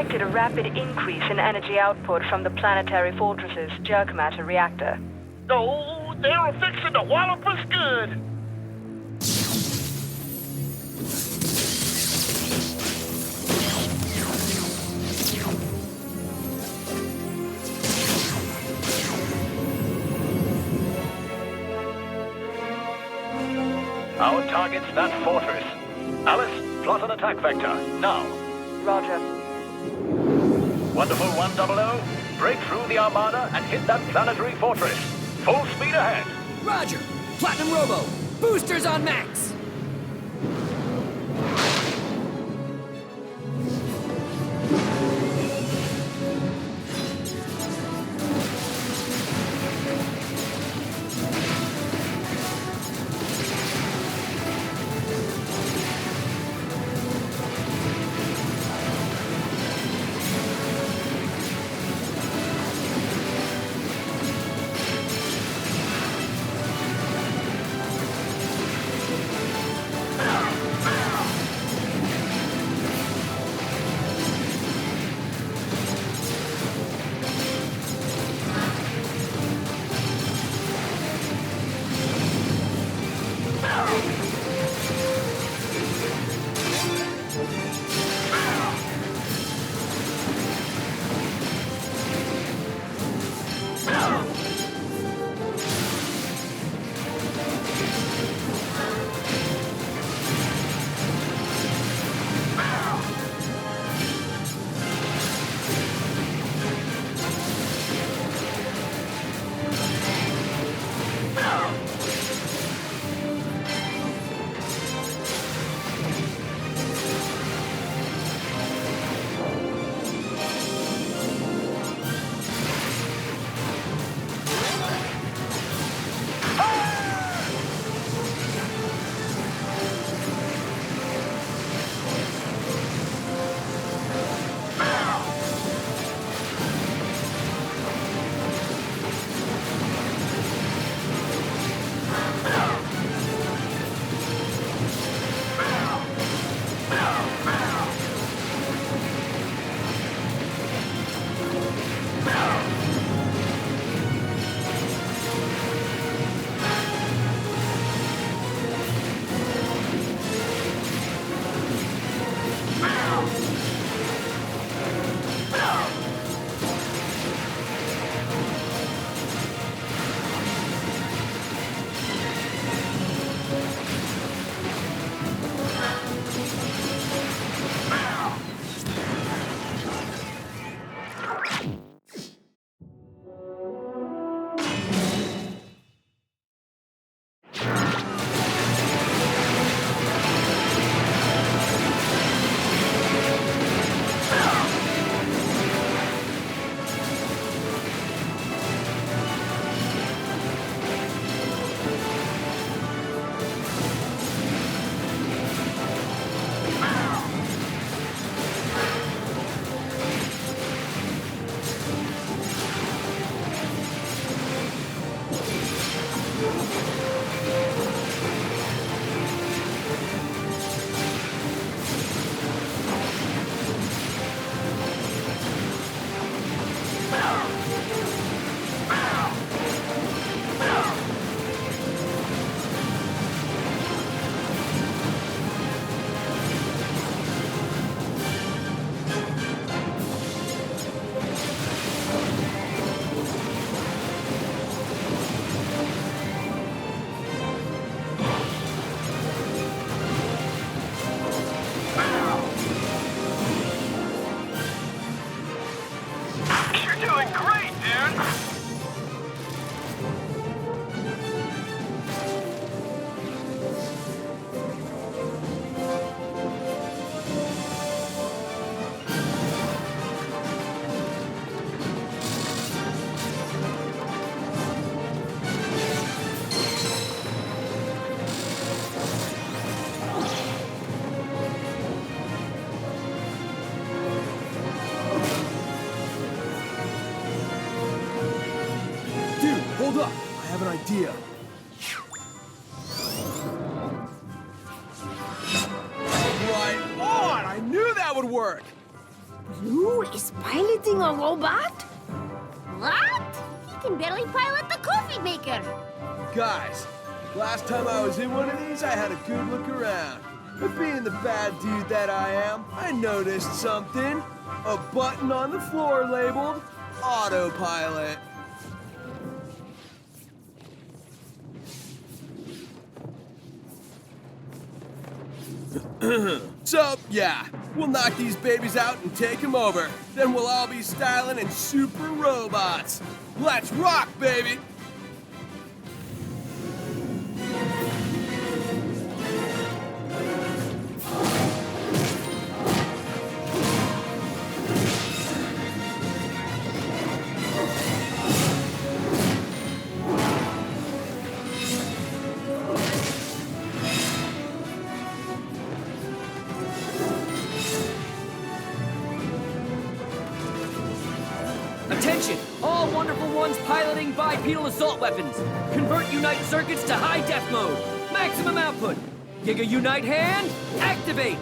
detected a rapid increase in energy output from the planetary fortress's jerk matter reactor. Oh, they're fixing to wallop us good. Our target's that fortress. Alice, plot an attack vector, now. Roger. Wonderful 100, break through the Armada and hit that planetary fortress. Full speed ahead. Roger! Platinum Robo! Boosters on max! Hold up, I have an idea. Right on! I knew that would work! Lou is piloting a robot? What? He can barely pilot the coffee maker. Guys, last time I was in one of these, I had a good look around. But being the bad dude that I am, I noticed something. A button on the floor labeled Autopilot. So, yeah, we'll knock these babies out and take them over. Then we'll all be styling in super robots. Let's rock, baby! Attention! All Wonderful Ones piloting bipedal assault weapons. Convert Unite circuits to high def mode. Maximum output. Giga Unite hand, activate!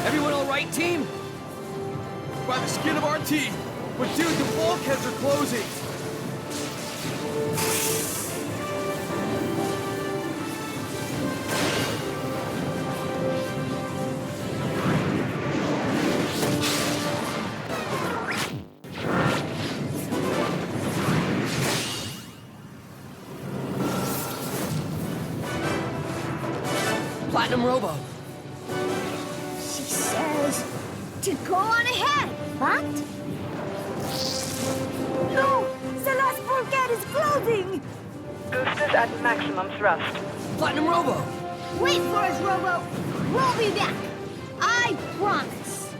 Everyone all right, team? By the skin of our teeth. But dude, the bulkheads are closing. Platinum Robo. She says to go on ahead. What? No! The last bulkhead is closing! Boosters at maximum thrust. Platinum Robo. Wait for us, Robo. We'll be back. I promise.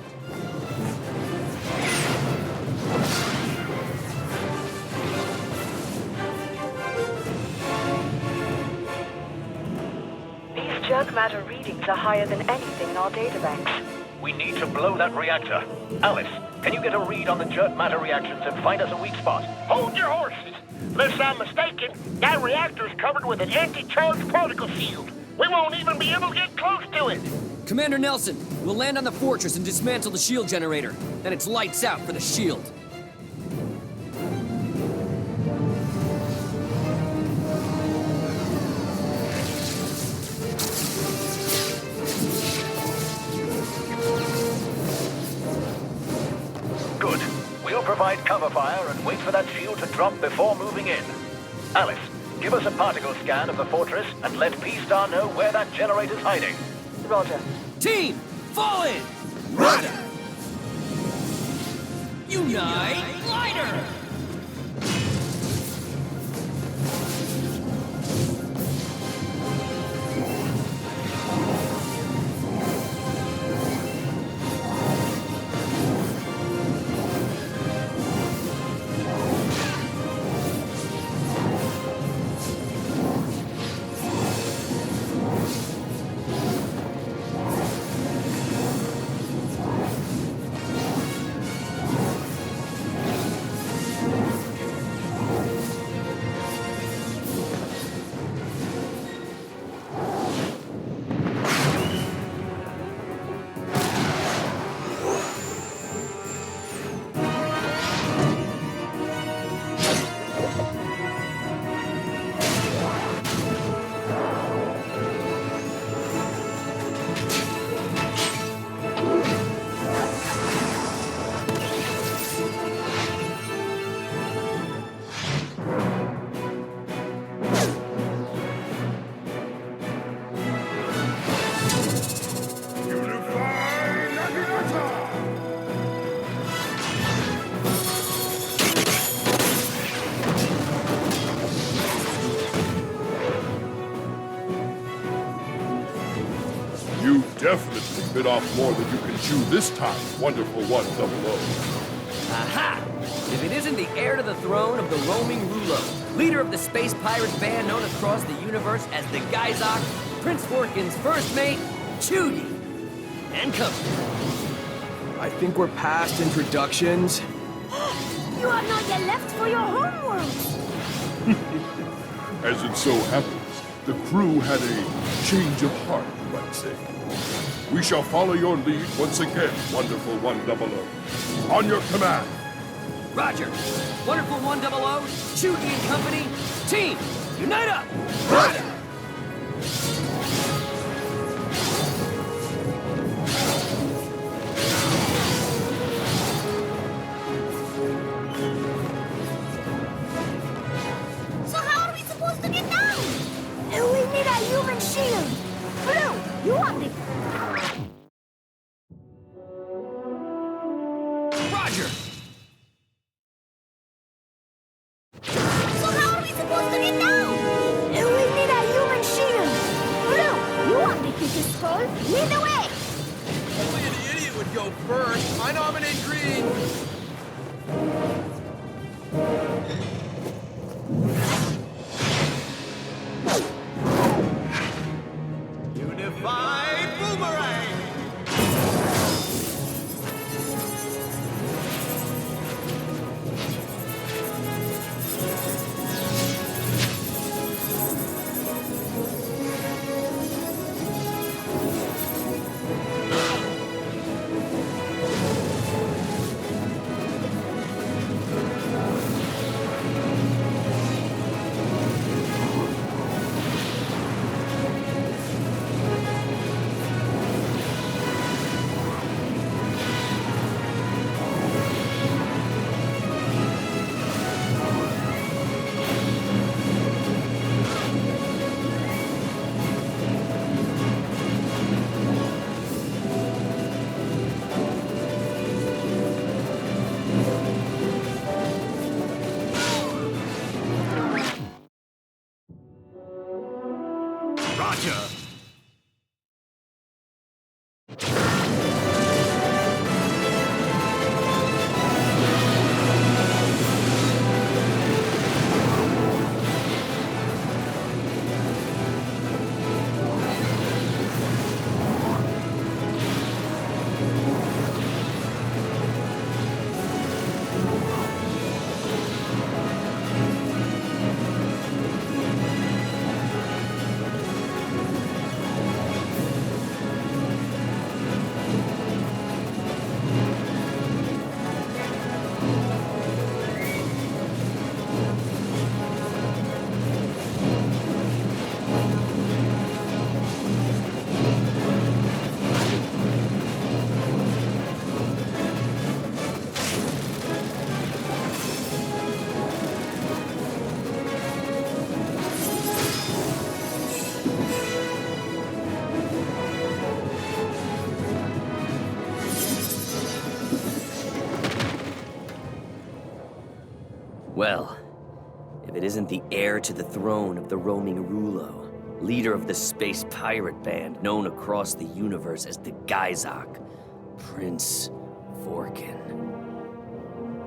These jerk matter readings are higher than anything in our databanks. We need to blow that reactor. Alice, can you get a read on the jerk matter reactions and find us a weak spot? Hold your horses. Unless I'm mistaken, that reactor is covered with an anti-charged particle shield. We won't even be able to get close to it. Commander Nelson, we'll land on the fortress and dismantle the shield generator. Then it's lights out for the shield. Good. We'll provide cover fire and wait for that shield to drop before moving in. Alice, give us a particle scan of the fortress and let P-Star know where that generator's hiding. Roger. Team, fall in! Roger! Unite Glider! You definitely bit off more than you can chew this time, Wonderful 100. Aha! If it isn't the heir to the throne of the roaming Rulo, leader of the space pirate band known across the universe as the Geizok, Prince Forkin's first mate, Chudy, and company. I think we're past introductions. You have not yet left for your homeworld. As it so happens, the crew had a change of heart, you might say. We shall follow your lead once again, Wonderful 100. On your command. Roger. Wonderful 100, Chudy and company, team, unite up! Roger! Roger. So how are we supposed to get down? We need a human shield. Blue, you want the quickest skull? Lead the way. Only an idiot would go first. I nominate green. Unified boomerang! Roger. Well, if it isn't the heir to the throne of the roaming Rulo, leader of the space pirate band known across the universe as the Geizok, Prince Vorkin.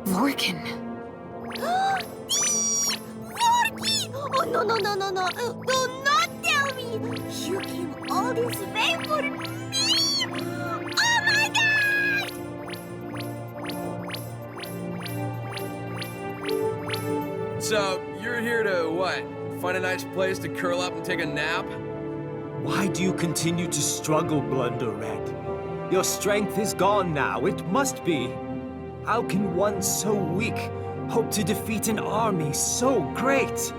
Vorkin. Vorky! Oh, no, no, no, no, no. Do not tell me. You came all this way for me. Oh, my God! So, you're here to what? Find a nice place to curl up and take a nap? Why do you continue to struggle, Blunder Red? Your strength is gone now, it must be. How can one so weak hope to defeat an army so great?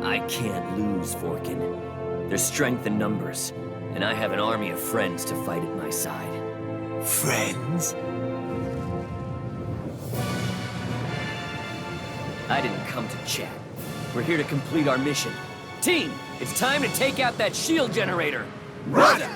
I can't lose, Vorkin. There's strength in numbers, and I have an army of friends to fight at my side. Friends? I didn't come to chat. We're here to complete our mission. Team, it's time to take out that shield generator. Roger!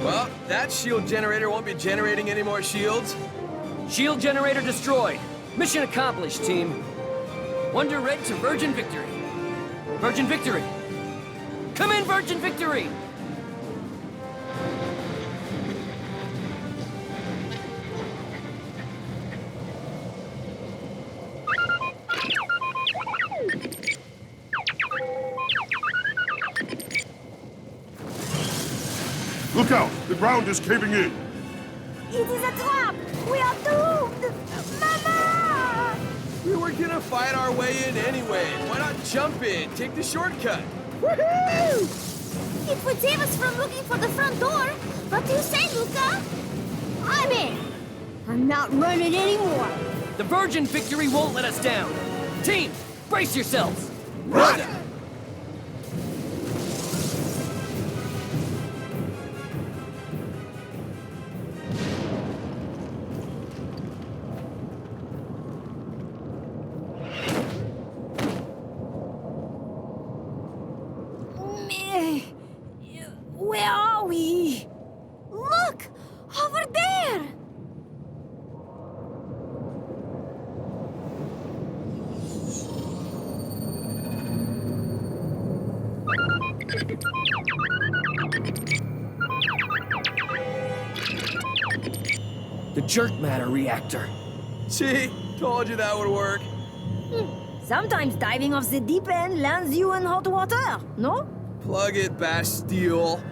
Well, that shield generator won't be generating any more shields. Shield generator destroyed. Mission accomplished, team. Wonder Red to Virgin Victory. Virgin Victory. Come in, Virgin Victory! Look out! The ground is caving in! It is a trap! We are doomed! Mama! We were gonna fight our way in anyway. Why not jump in? Take the shortcut. Woohoo! It would save us from looking for the front door. What do you say, Luca? I'm in. I'm not running anymore. The Virgin Victory won't let us down. Team, brace yourselves! Run! Where are we? Look! Over there! The jerk matter reactor. See? Told you that would work. Sometimes diving off the deep end lands you in hot water, no? Plug it, Bastille.